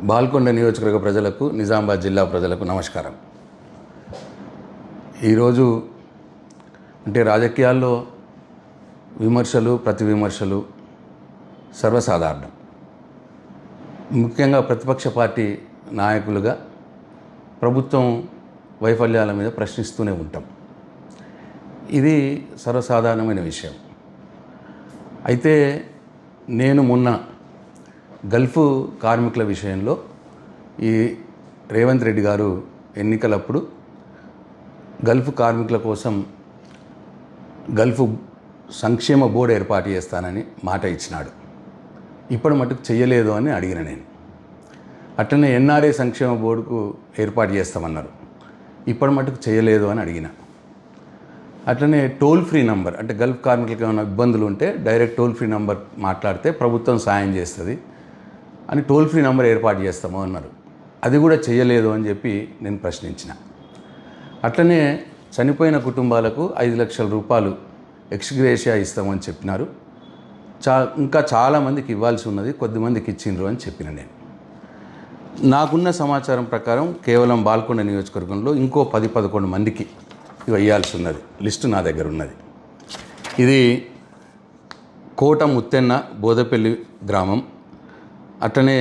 బాల్కొండ నియోజకవర్గ ప్రజలకు, నిజామాబాద్ జిల్లా ప్రజలకు నమస్కారం. ఈరోజు అంటే రాజకీయాల్లో విమర్శలు, ప్రతి విమర్శలు సర్వసాధారణం. ముఖ్యంగా ప్రతిపక్ష పార్టీ నాయకులుగా ప్రభుత్వం వైఫల్యాల మీద ప్రశ్నిస్తూనే ఉంటాం. ఇది సర్వసాధారణమైన విషయం. అయితే నేను మొన్న గల్ఫ్ కార్మికుల విషయంలో ఈ రేవంత్ రెడ్డి గారు ఎన్నికలప్పుడు గల్ఫ్ కార్మికుల కోసం గల్ఫ్ సంక్షేమ బోర్డు ఏర్పాటు చేస్తానని మాట ఇచ్చినాడు. ఇప్పటి మటుకు చెయ్యలేదు అని అడిగిన నేను. అట్లనే ఎన్ఆర్ఏ సంక్షేమ బోర్డుకు ఏర్పాటు చేస్తామన్నారు. ఇప్పటి మటుకు చేయలేదు అని అడిగిన. అట్లనే టోల్ ఫ్రీ నంబర్, అంటే గల్ఫ్ కార్మికులకు ఏమైనా ఇబ్బందులు ఉంటే డైరెక్ట్ టోల్ ఫ్రీ నంబర్ మాట్లాడితే ప్రభుత్వం సాయం చేస్తుంది అని టోల్ ఫ్రీ నంబర్ ఏర్పాటు చేస్తాము అన్నారు. అది కూడా చేయలేదు అని చెప్పి నేను ప్రశ్నించిన. అట్లనే చనిపోయిన కుటుంబాలకు 5 లక్షల రూపాయలు ఎక్స్గ్రేషియా ఇస్తామని చెప్పినారు. ఇంకా చాలామందికి ఇవ్వాల్సి ఉన్నది, కొద్దిమందికి ఇచ్చిండ్రు అని చెప్పిన నేను. నాకున్న సమాచారం ప్రకారం కేవలం బాల్కొండ నియోజకవర్గంలో ఇంకో 10-11 మందికి ఇవి ఇవ్వాల్సి ఉన్నది. లిస్టు నా దగ్గర ఉన్నది. ఇది కోట ముత్తెన్న బోదపల్లి గ్రామం, అట్లనే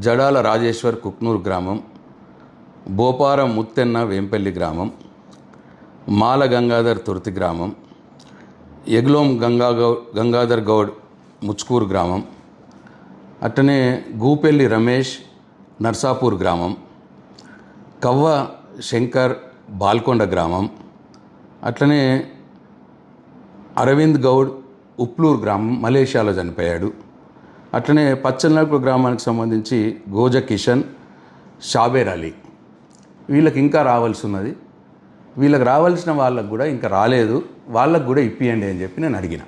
జడాల రాజేశ్వర్ కుక్నూరు గ్రామం, బోపారం ముత్తెన్న వేంపల్లి గ్రామం, మాల గంగాధర్ తుర్తి గ్రామం, ఎగ్లోం గంగాధర్ గౌడ్ ముచ్కూరు గ్రామం, అట్లనే గూపెల్లి రమేష్ నర్సాపూర్ గ్రామం, కవ్వ శంకర్ బాల్కొండ గ్రామం, అట్లనే అరవింద్ గౌడ్ ఉప్లూరు గ్రామం, మలేషియాలో చనిపోయాడు. అట్లనే పచ్చనల్పు గ్రామానికి సంబంధించి గోజ కిషన్, షాబేర్ అలీ. వీళ్ళకి ఇంకా రావాల్సి ఉన్నది. వీళ్ళకి రావాల్సిన వాళ్ళకు కూడా ఇంకా రాలేదు, వాళ్ళకు కూడా ఇప్పియండి అని చెప్పి నేను అడిగిన.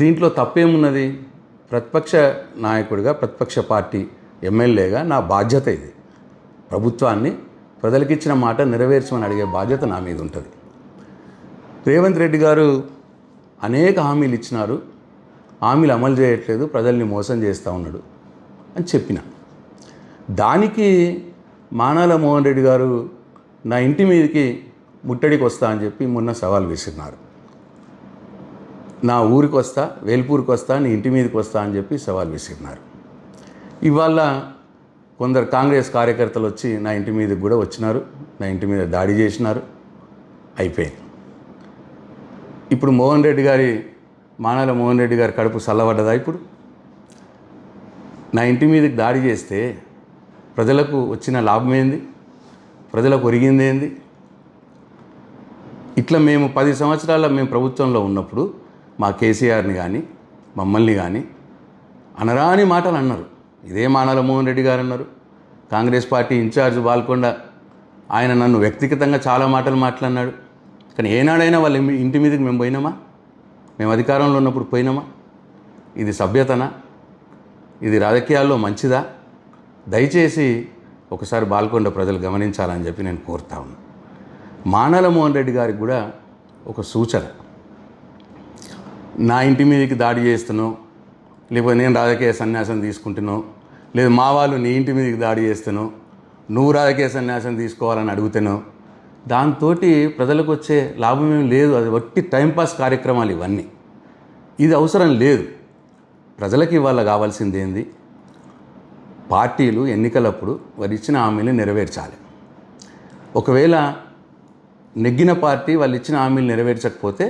దీంట్లో తప్పేమున్నది? ప్రతిపక్ష నాయకుడిగా, ప్రతిపక్ష పార్టీ ఎమ్మెల్యేగా నా బాధ్యత ఇది. ప్రభుత్వాన్ని ప్రజలకిచ్చిన మాట నెరవేర్చమని అడిగే బాధ్యత నా మీద ఉంటుంది. రేవంత్ రెడ్డి గారు అనేక హామీలు ఇచ్చినారు, హామీలు అమలు చేయట్లేదు, ప్రజల్ని మోసం చేస్తూ ఉన్నాడు అని చెప్పిన. దానికి మానాల మోహన్ రెడ్డి గారు నా ఇంటి మీదకి ముట్టడికి వస్తా అని చెప్పి మొన్న సవాల్ విసిరినారు. నా ఊరికి వస్తా, వేల్పూర్కి వస్తా, నీ ఇంటి మీదకి వస్తా అని చెప్పి సవాల్ విసిరినారు. ఇవాళ కొందరు కాంగ్రెస్ కార్యకర్తలు వచ్చి నా ఇంటి మీదకి కూడా వచ్చినారు, నా ఇంటి మీద దాడి చేసినారు. అయిపోయింది. ఇప్పుడు మానాల మోహన్ రెడ్డి గారి కడుపు చల్లబడ్డదా? ఇప్పుడు నా ఇంటి మీదకి దాడి చేస్తే ప్రజలకు వచ్చిన లాభం ఏంది? ప్రజలకు ఒరిగింది ఏంది? ఇట్లా మేము 10 సంవత్సరాల మేము ప్రభుత్వంలో ఉన్నప్పుడు మా కేసీఆర్ని కానీ మమ్మల్ని కానీ అనరాని మాటలు అన్నారు. ఇదే మానాల మోహన్ రెడ్డి గారు అన్నారు. కాంగ్రెస్ పార్టీ ఇన్ఛార్జ్ బాల్కొండ ఆయన నన్ను వ్యక్తిగతంగా చాలా మాటలు మాట్లాడినాడు. కానీ ఏనాడైనా వాళ్ళ ఇంటి మీదకి మేము పోయినామా? మేము అధికారంలో ఉన్నప్పుడు పోయినామా? ఇది సభ్యతనా? ఇది రాజకీయాల్లో మంచిదా? దయచేసి ఒకసారి బాల్కొండ ప్రజలు గమనించాలని చెప్పి నేను కోరుతా ఉన్నాను. మానాల మోహన్ రెడ్డి గారికి కూడా ఒక సూచన. నా ఇంటి మీదకి దాడి చేస్తున్నావు, లేకపోతే నేను రాజకీయ సన్యాసం తీసుకుంటున్నావు, లేదు మా వాళ్ళు నీ ఇంటి మీదకి దాడి చేస్తున్నావు, నువ్వు రాజకీయ సన్యాసం తీసుకోవాలని అడుగుతున్నావు, దాంతో ప్రజలకు వచ్చే లాభం ఏమి లేదు. అది వట్టి టైంపాస్ కార్యక్రమాలు ఇవన్నీ. ఇది అవసరం లేదు. ప్రజలకు ఇవాళ కావాల్సింది ఏంది? పార్టీలు ఎన్నికలప్పుడు వారు ఇచ్చిన హామీలు నెరవేర్చాలి. ఒకవేళ నెగ్గిన పార్టీ వాళ్ళు ఇచ్చిన హామీలు నెరవేర్చకపోతే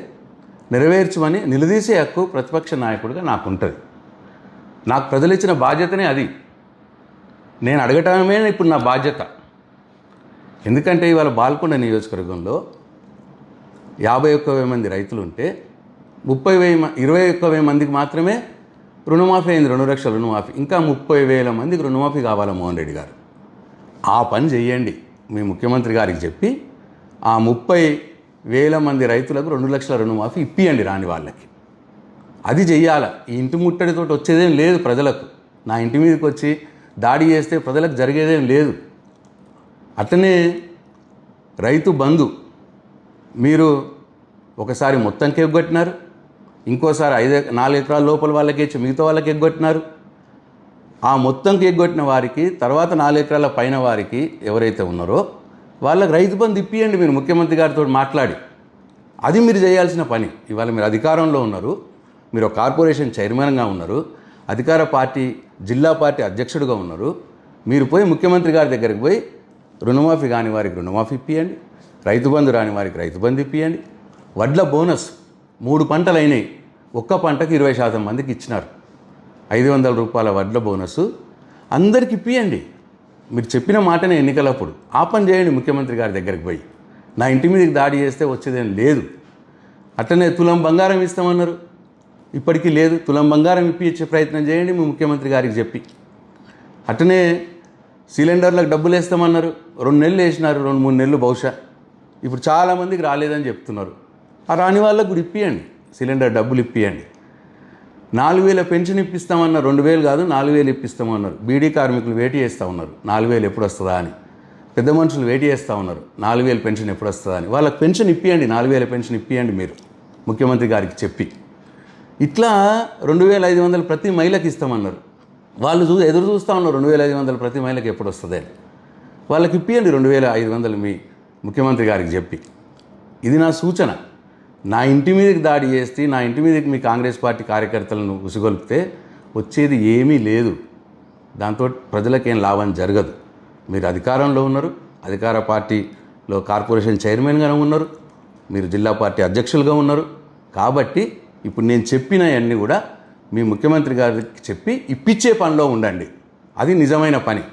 నెరవేర్చమని నిలదీసే హక్కు ప్రతిపక్ష నాయకుడిగా నాకు ఉంటుంది. నాకు ప్రజలు ఇచ్చిన బాధ్యతనే అది. నేను అడగటమే ఇప్పుడు నా బాధ్యత. ఎందుకంటే ఇవాళ బాల్కొండ నియోజకవర్గంలో 51,000 మంది రైతులు ఉంటే 21,000 మందికి మాత్రమే రుణమాఫీ అయింది. 2 లక్షల రుణమాఫీ. ఇంకా 30,000 మందికి రుణమాఫీ కావాలి. మోహన్ రెడ్డి గారు ఆ పని చెయ్యండి. మీ ముఖ్యమంత్రి గారికి చెప్పి ఆ 30,000 మంది రైతులకు 2 లక్షల రుణమాఫీ ఇప్పియండి రాని వాళ్ళకి. అది చెయ్యాల. ఈ ఇంటి ముట్టడితో వచ్చేదేం లేదు ప్రజలకు. నా ఇంటి మీదకి వచ్చి దాడి చేస్తే ప్రజలకు జరిగేదేం లేదు. అట్లనే రైతు బంధు మీరు ఒకసారి మొత్తంకి ఎగ్గొట్టినారు, ఇంకోసారి 4 ఎకరాల లోపల వాళ్ళకి ఇచ్చి మిగతా వాళ్ళకి ఎగ్గొట్టినారు. ఆ మొత్తం ఎగ్గొట్టిన వారికి తర్వాత 4 ఎకరాల పైన వారికి ఎవరైతే ఉన్నారో వాళ్ళకి రైతు బంధు ఇప్పియండి మీరు ముఖ్యమంత్రి గారితో మాట్లాడి. అది మీరు చేయాల్సిన పని. ఇవాళ మీరు అధికారంలో ఉన్నారు, మీరు ఒక కార్పొరేషన్ చైర్మన్గా ఉన్నారు, అధికార పార్టీ జిల్లా పార్టీ అధ్యక్షుడిగా ఉన్నారు. మీరు పోయి ముఖ్యమంత్రి గారి దగ్గరికి పోయి రుణమాఫీ కాని వారికి రుణమాఫీ ఇప్పియండి, రైతు బంధు రాని వారికి రైతు బంధు ఇప్పియండి. వడ్ల బోనస్ 3 పంటలు అయినాయి, ఒక్క పంటకు 20% మందికి ఇచ్చినారు. 500 రూపాయల వడ్ల బోనస్ అందరికి ఇప్పియండి. మీరు చెప్పిన మాటనే ఎన్నికలప్పుడు ఆ పని చేయండి. ముఖ్యమంత్రి గారి దగ్గరికి పోయి నా ఇంటి మీదకి దాడి చేస్తే వచ్చేదేం లేదు. అట్లనే తులం బంగారం ఇస్తామన్నారు, ఇప్పటికీ లేదు. తులం బంగారం ఇప్పించే ప్రయత్నం చేయండి మీ ముఖ్యమంత్రి గారికి చెప్పి. అట్లనే సిలిండర్లకు డబ్బులు వేస్తామన్నారు, 2 నెలలు వేసినారు, 2-3 నెలలు బహుశా. ఇప్పుడు చాలామందికి రాలేదని చెప్తున్నారు. ఆ రాని వాళ్ళకు కూడా ఇప్పియండి, సిలిండర్ డబ్బులు ఇప్పియండి. 4,000 పెన్షన్ ఇప్పిస్తామన్నారు, 2,000 కాదు 4,000 ఇప్పిస్తామన్నారు. బీడీ కార్మికులు వేటి చేస్తూ ఉన్నారు 4,000 ఎప్పుడు వస్తుందా అని. పెద్ద మనుషులు వేటి చేస్తూ ఉన్నారు 4,000 పెన్షన్ ఎప్పుడు వస్తుందా అని. వాళ్ళకి పెన్షన్ ఇప్పియండి, 4,000 పెన్షన్ ఇప్పియండి మీరు ముఖ్యమంత్రి గారికి చెప్పి. ఇట్లా 2,500 ప్రతి మహిళకి ఇస్తామన్నారు. వాళ్ళు ఎదురు చూస్తూ ఉన్నారు 2,500 ప్రతి మహిళకి ఎప్పుడు వస్తుంది అని. వాళ్ళకి ఇప్పియండి 2,500 మీ ముఖ్యమంత్రి గారికి చెప్పి. ఇది నా సూచన. నా ఇంటి మీదకి దాడి చేస్తే, నా ఇంటి మీదకి మీ కాంగ్రెస్ పార్టీ కార్యకర్తలను ఉసిగొల్పితే వచ్చేది ఏమీ లేదు. దాంతో ప్రజలకేం లాభం జరగదు. మీరు అధికారంలో ఉన్నారు, అధికార పార్టీలో కార్పొరేషన్ చైర్మన్గానే ఉన్నారు, మీరు జిల్లా పార్టీ అధ్యక్షులుగా ఉన్నారు. కాబట్టి ఇప్పుడు నేను చెప్పినవన్నీ కూడా మీ ముఖ్యమంత్రి గారికి చెప్పి ఇప్పించే పనిలో ఉండండి. అది నిజమైన పని.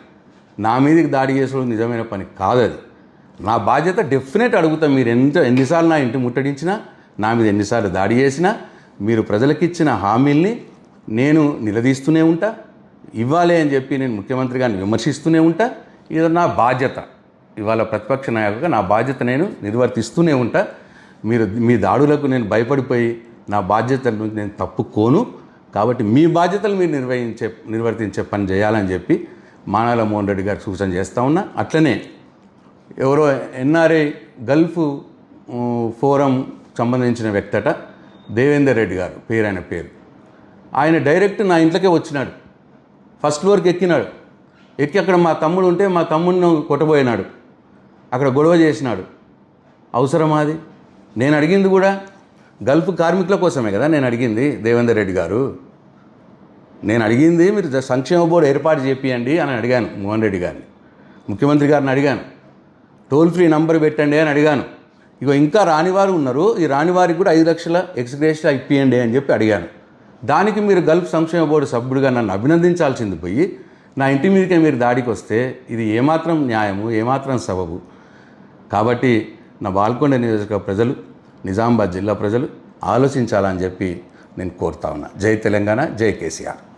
నా మీదకి దాడి చేసుకోవడం నిజమైన పని కాదు. అది నా బాధ్యత. డెఫినెట్ అడుగుతా. మీరు ఎన్నిసార్లు నా ఇంటి ముట్టడించినా, నా మీద ఎన్నిసార్లు దాడి చేసినా, మీరు ప్రజలకు ఇచ్చిన హామీల్ని నేను నిలదీస్తూనే ఉంటా. ఇవ్వాలి అని చెప్పి నేను ముఖ్యమంత్రి గారిని విమర్శిస్తూనే ఉంటా. ఇది నా బాధ్యత. ఇవాళ ప్రతిపక్ష నాయకుడిగా నా బాధ్యత నేను నిర్వర్తిస్తూనే ఉంటా. మీ దాడులకు నేను భయపడిపోయి నా బాధ్యతల నుంచి నేను తప్పుకోను. కాబట్టి మీ బాధ్యతలు మీరు నిర్వర్తించే పని చేయాలని చెప్పి మానాల మోహన్ రెడ్డి గారికి సూచన చేస్తూ ఉన్నా. అట్లనే ఎవరో ఎన్ఆర్ఐ గల్ఫ్ ఫోరం సంబంధించిన వ్యక్తట దేవేందర్ రెడ్డి గారు పేరు. ఆయన డైరెక్ట్ నా ఇంట్లోకే వచ్చినాడు. ఫస్ట్ ఫ్లోర్కి ఎక్కినాడు. ఎక్కి అక్కడ మా తమ్ముడు ఉంటే మా తమ్ముడిని కొట్టబోయినాడు. అక్కడ గొడవ చేసినాడు. అవసరమా అది? నేను అడిగింది కూడా గల్ఫ్ కార్మికుల కోసమే కదా నేను అడిగింది. దేవేందర్ రెడ్డి గారు, నేను అడిగింది మీరు సంక్షేమ బోర్డు ఏర్పాటు చేపియండి అని అడిగాను. మోహన్ రెడ్డి గారిని, ముఖ్యమంత్రి గారిని అడిగాను. టోల్ ఫ్రీ నంబర్ పెట్టండి అని అడిగాను. ఇగో ఇంకా రానివారు ఉన్నారు, ఈ రానివారికి కూడా 5 లక్షల ఎక్స్గ్రేషియా ఇప్పియండి అని చెప్పి అడిగాను. దానికి మీరు గల్ఫ్ సంక్షేమ బోర్డు సభ్యుడిగా నన్ను అభినందించాల్సింది పోయి నా ఇంటి మీదకే మీరు దాడికి వస్తే ఇది ఏమాత్రం న్యాయము, ఏమాత్రం సబబు? కాబట్టి నా బాల్కొండ నియోజకవర్గ ప్రజలు, నిజామాబాద్ జిల్లా ప్రజలు ఆలోచించాలని చెప్పి నేను కోరుతా ఉన్నా. జై తెలంగాణ, జై కేసీఆర్.